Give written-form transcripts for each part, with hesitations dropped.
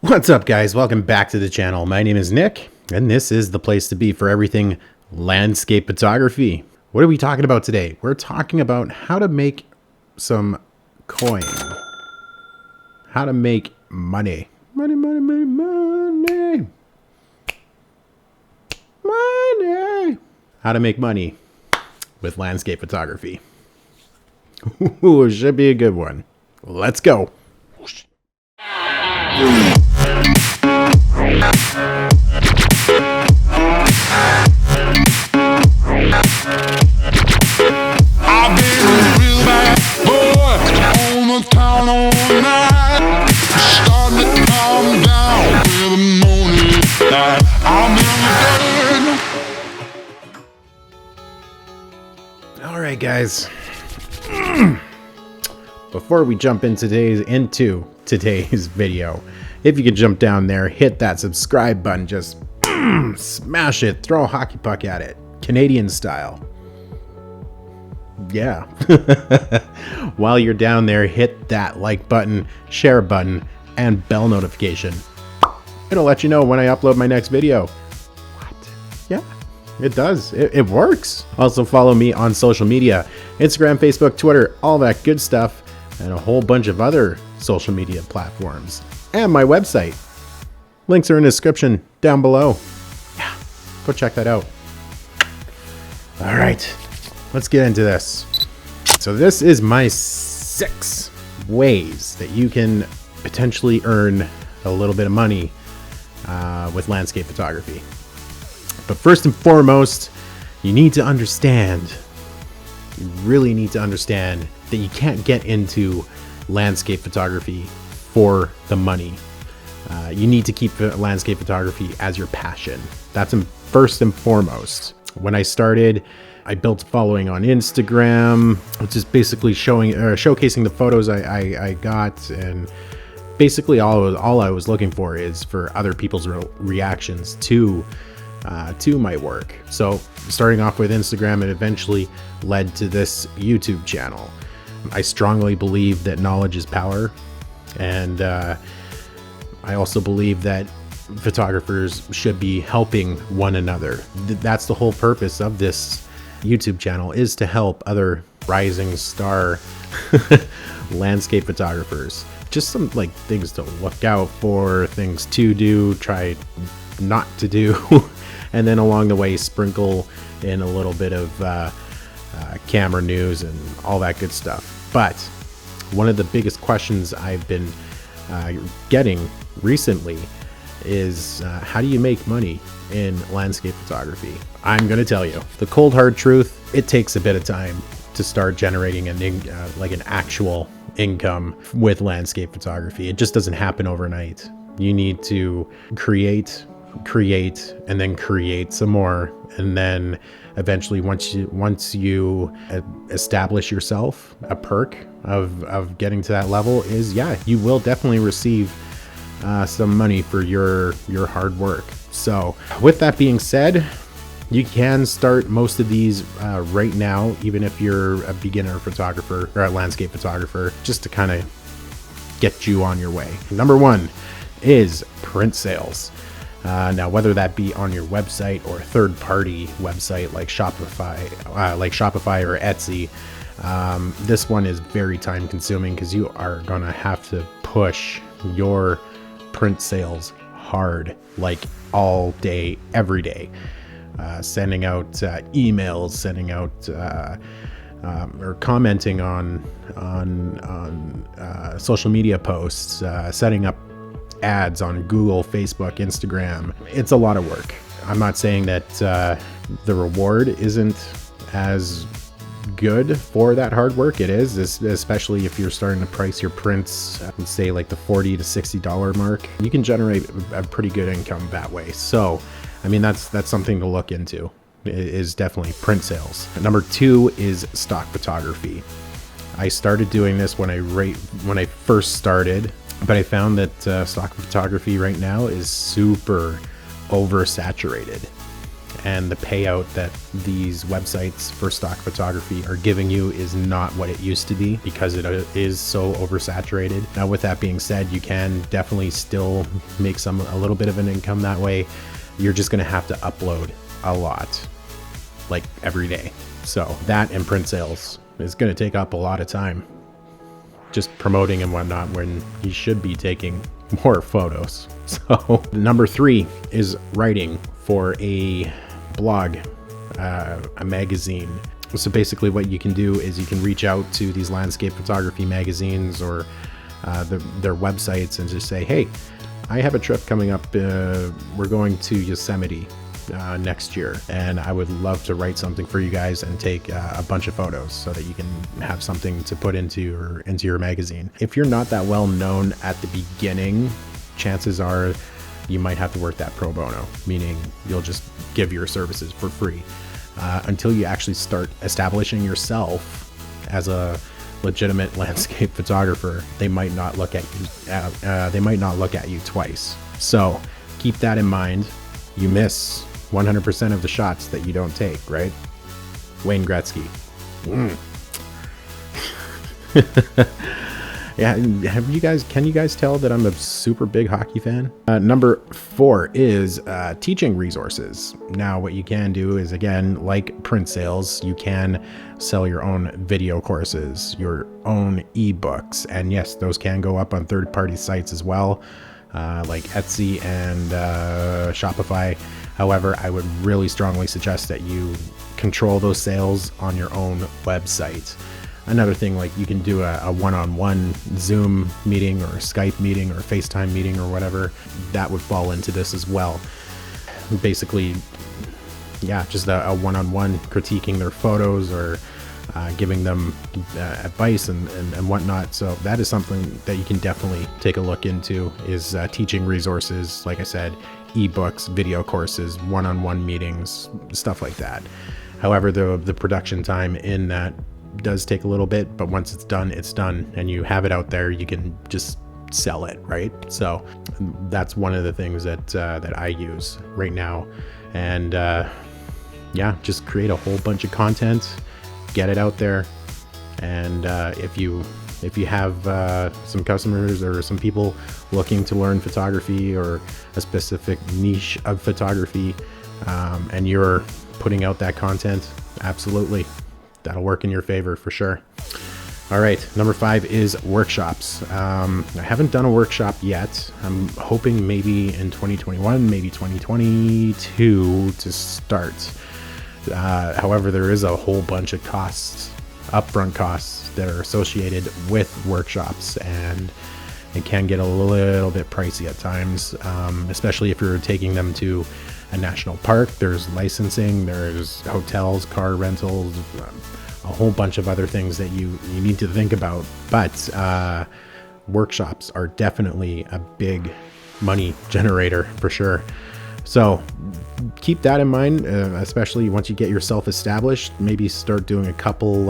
What's up, guys? Welcome back to the channel. My name is Nick, and this is the place to be for everything landscape photography. What are we talking about today? We're talking about how to make some coin. How to make money. Money. How to make money with landscape photography. Ooh, should be a good one. Let's go. All right, guys. Before we jump into today's video, if you could jump down there, hit that subscribe button, just smash it, throw a hockey puck at it, Canadian style. Yeah. While you're down there, hit that like button, share button, and bell notification. It'll let you know when I upload my next video. What? Yeah, it does. It works. Also follow me on social media, Instagram, Facebook, Twitter, all that good stuff, and a whole bunch of other social media platforms. And my website. Links are in the description down below. Yeah, go check that out. All right, let's get into this. So this is my 6 ways that you can potentially earn a little bit of money with landscape photography. But first and foremost, you need to understand, you really need to understand that you can't get into landscape photography for the money. You need to keep landscape photography as your passion. That's first and foremost. When I started, I built a following on Instagram, which is basically showcasing the photos I got, and basically all I was looking for is for other people's reactions to my work. So starting off with Instagram, it eventually led to this YouTube channel. I strongly believe that knowledge is power, and I also believe that photographers should be helping one another. That's the whole purpose of this YouTube channel, is to help other rising star landscape photographers. Just some like things to look out for, things to do, try not to do, and then along the way sprinkle in a little bit of camera news and all that good stuff. But one of the biggest questions I've been getting recently is how do you make money in landscape photography? I'm gonna tell you the cold hard truth. It takes a bit of time to start generating an actual income with landscape photography. It just doesn't happen overnight. You need to create, and then create some more, and then eventually once you establish yourself, a perk of getting to that level is, yeah, you will definitely receive some money for your hard work. So with that being said, you can start most of these right now, even if you're a beginner photographer or a landscape photographer, just to kind of get you on your way. Number 1 is print sales. Now, whether that be on your website or a third-party website like Shopify or Etsy, this one is very time-consuming because you are gonna have to push your print sales hard, like all day, every day. Sending out emails, sending out or commenting on social media posts, setting up ads on Google, Facebook, Instagram. It's a lot of work. I'm not saying that the reward isn't as good for that hard work. It is, especially if you're starting to price your prints, let's say like the $40 to $60 mark. You can generate a pretty good income that way. So, I mean, that's something to look into, is definitely print sales. Number 2 is stock photography. I started doing this when I first started, but I found that stock photography right now is super oversaturated. and the payout that these websites for stock photography are giving you is not what it used to be, because it is so oversaturated. Now, with that being said, you can definitely still make a little bit of an income that way. You're just going to have to upload a lot, like every day. So that and print sales is going to take up a lot of time, just promoting and whatnot, when you should be taking more photos. So number 3 is writing for a blog, a magazine. So basically what you can do is you can reach out to these landscape photography magazines or their websites and just say, hey, I have a trip coming up. We're going to Yosemite next year, and I would love to write something for you guys and take a bunch of photos so that you can have something to put into your magazine. If you're not that well known at the beginning, chances are you might have to work that pro bono, meaning you'll just give your services for free until you actually start establishing yourself as a legitimate landscape photographer. They might not look at you twice. So keep that in mind. You miss 100% of the shots that you don't take, right? Wayne Gretzky. Yeah, can you guys tell that I'm a super big hockey fan? Number 4 is teaching resources. Now, what you can do is, again, like print sales, you can sell your own video courses, your own ebooks, and yes, those can go up on third-party sites as well, like Etsy and Shopify. However, I would really strongly suggest that you control those sales on your own website. Another thing, like you can do a one-on-one Zoom meeting or a Skype meeting or a FaceTime meeting or whatever. That would fall into this as well. Basically, yeah, just a one-on-one critiquing their photos or giving them advice and whatnot. So that is something that you can definitely take a look into, is teaching resources, like I said, ebooks, video courses, one-on-one meetings, stuff like that. However, the production time in that does take a little bit, but once it's done, and you have it out there, you can just sell it, right? So that's one of the things that I use right now. And yeah, just create a whole bunch of content, get it out there. And if you have some customers or some people looking to learn photography or a specific niche of photography, and you're putting out that content, absolutely, that'll work in your favor for sure. All right, number 5 is workshops. I haven't done a workshop yet. I'm hoping maybe in 2021, maybe 2022 to start. However, there is a whole bunch of costs, upfront costs, that are associated with workshops, and it can get a little bit pricey at times, especially if you're taking them to a national park. There's licensing, there's hotels, car rentals, a whole bunch of other things that you need to think about. But workshops are definitely a big money generator for sure. So keep that in mind, especially once you get yourself established. Maybe start doing a couple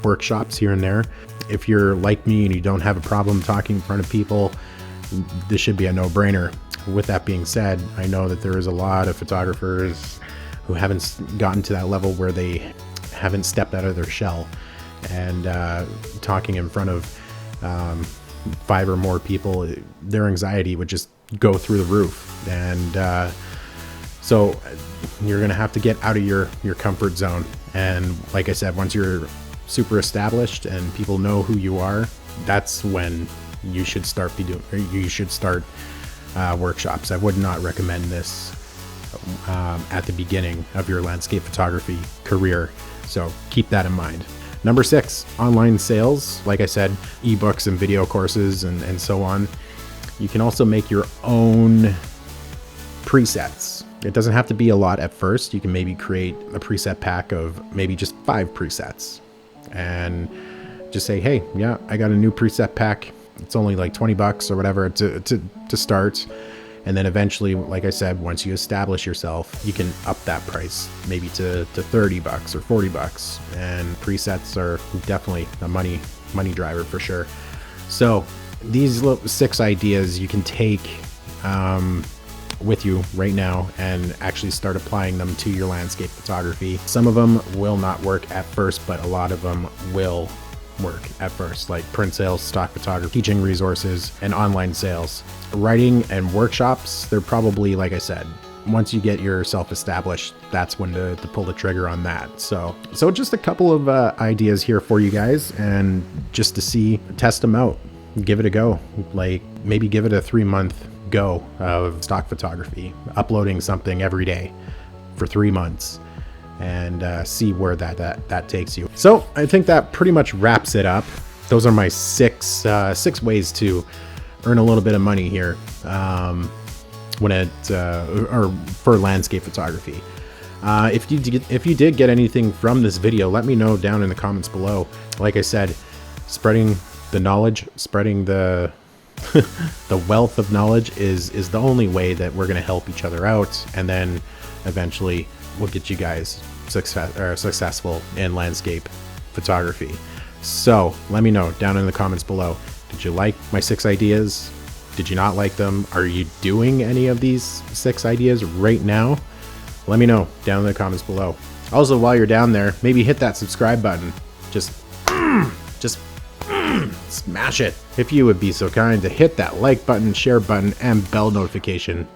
workshops here and there. If you're like me and you don't have a problem talking in front of people, this should be a no-brainer. With that being said, I know that there is a lot of photographers who haven't gotten to that level where they haven't stepped out of their shell, and talking in front of 5 or more people, their anxiety would just go through the roof. And so you're going to have to get out of your comfort zone. And like I said, once you're super established and people know who you are, that's when you should start workshops. I would not recommend this at the beginning of your landscape photography career. So keep that in mind. Number 6, online sales. Like I said, ebooks and video courses and so on. You can also make your own presets. It doesn't have to be a lot at first. You can maybe create a preset pack of maybe just 5 presets and just say, hey, yeah, I got a new preset pack. It's only like $20 or whatever to start. And then eventually, like I said, once you establish yourself, you can up that price maybe to $30 or $40. And presets are definitely a money driver for sure. So these 6 ideas you can take with you right now and actually start applying them to your landscape photography. Some of them will not work at first, but a lot of them will work at first, like print sales, stock photography, teaching resources, and online sales. Writing and workshops, they're probably, like I said, once you get yourself established, that's when to pull the trigger on that. So just a couple of ideas here for you guys, and just to see, test them out, give it a go. Like maybe give it a 3-month go of stock photography, uploading something every day for 3 months, and see where that takes you. So I think that pretty much wraps it up. Those are my six ways to earn a little bit of money here. Or for landscape photography. If you did get anything from this video, let me know down in the comments below. Like I said, spreading the knowledge, spreading the the wealth of knowledge is the only way that we're going to help each other out, and then eventually we'll get you guys successful in landscape photography. So let me know down in the comments below. Did you like my 6 ideas? Did you not like them? Are you doing any of these 6 ideas right now? Let me know down in the comments below. Also, while you're down there, maybe hit that subscribe button. Just smash it. If you would be so kind to hit that like button, share button, and bell notification.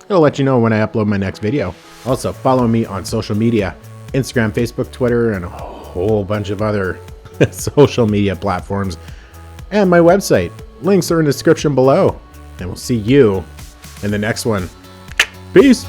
It'll let you know when I upload my next video. Also, follow me on social media, Instagram, Facebook, Twitter, and a whole bunch of other social media platforms. And my website. Links are in the description below. And we'll see you in the next one. Peace.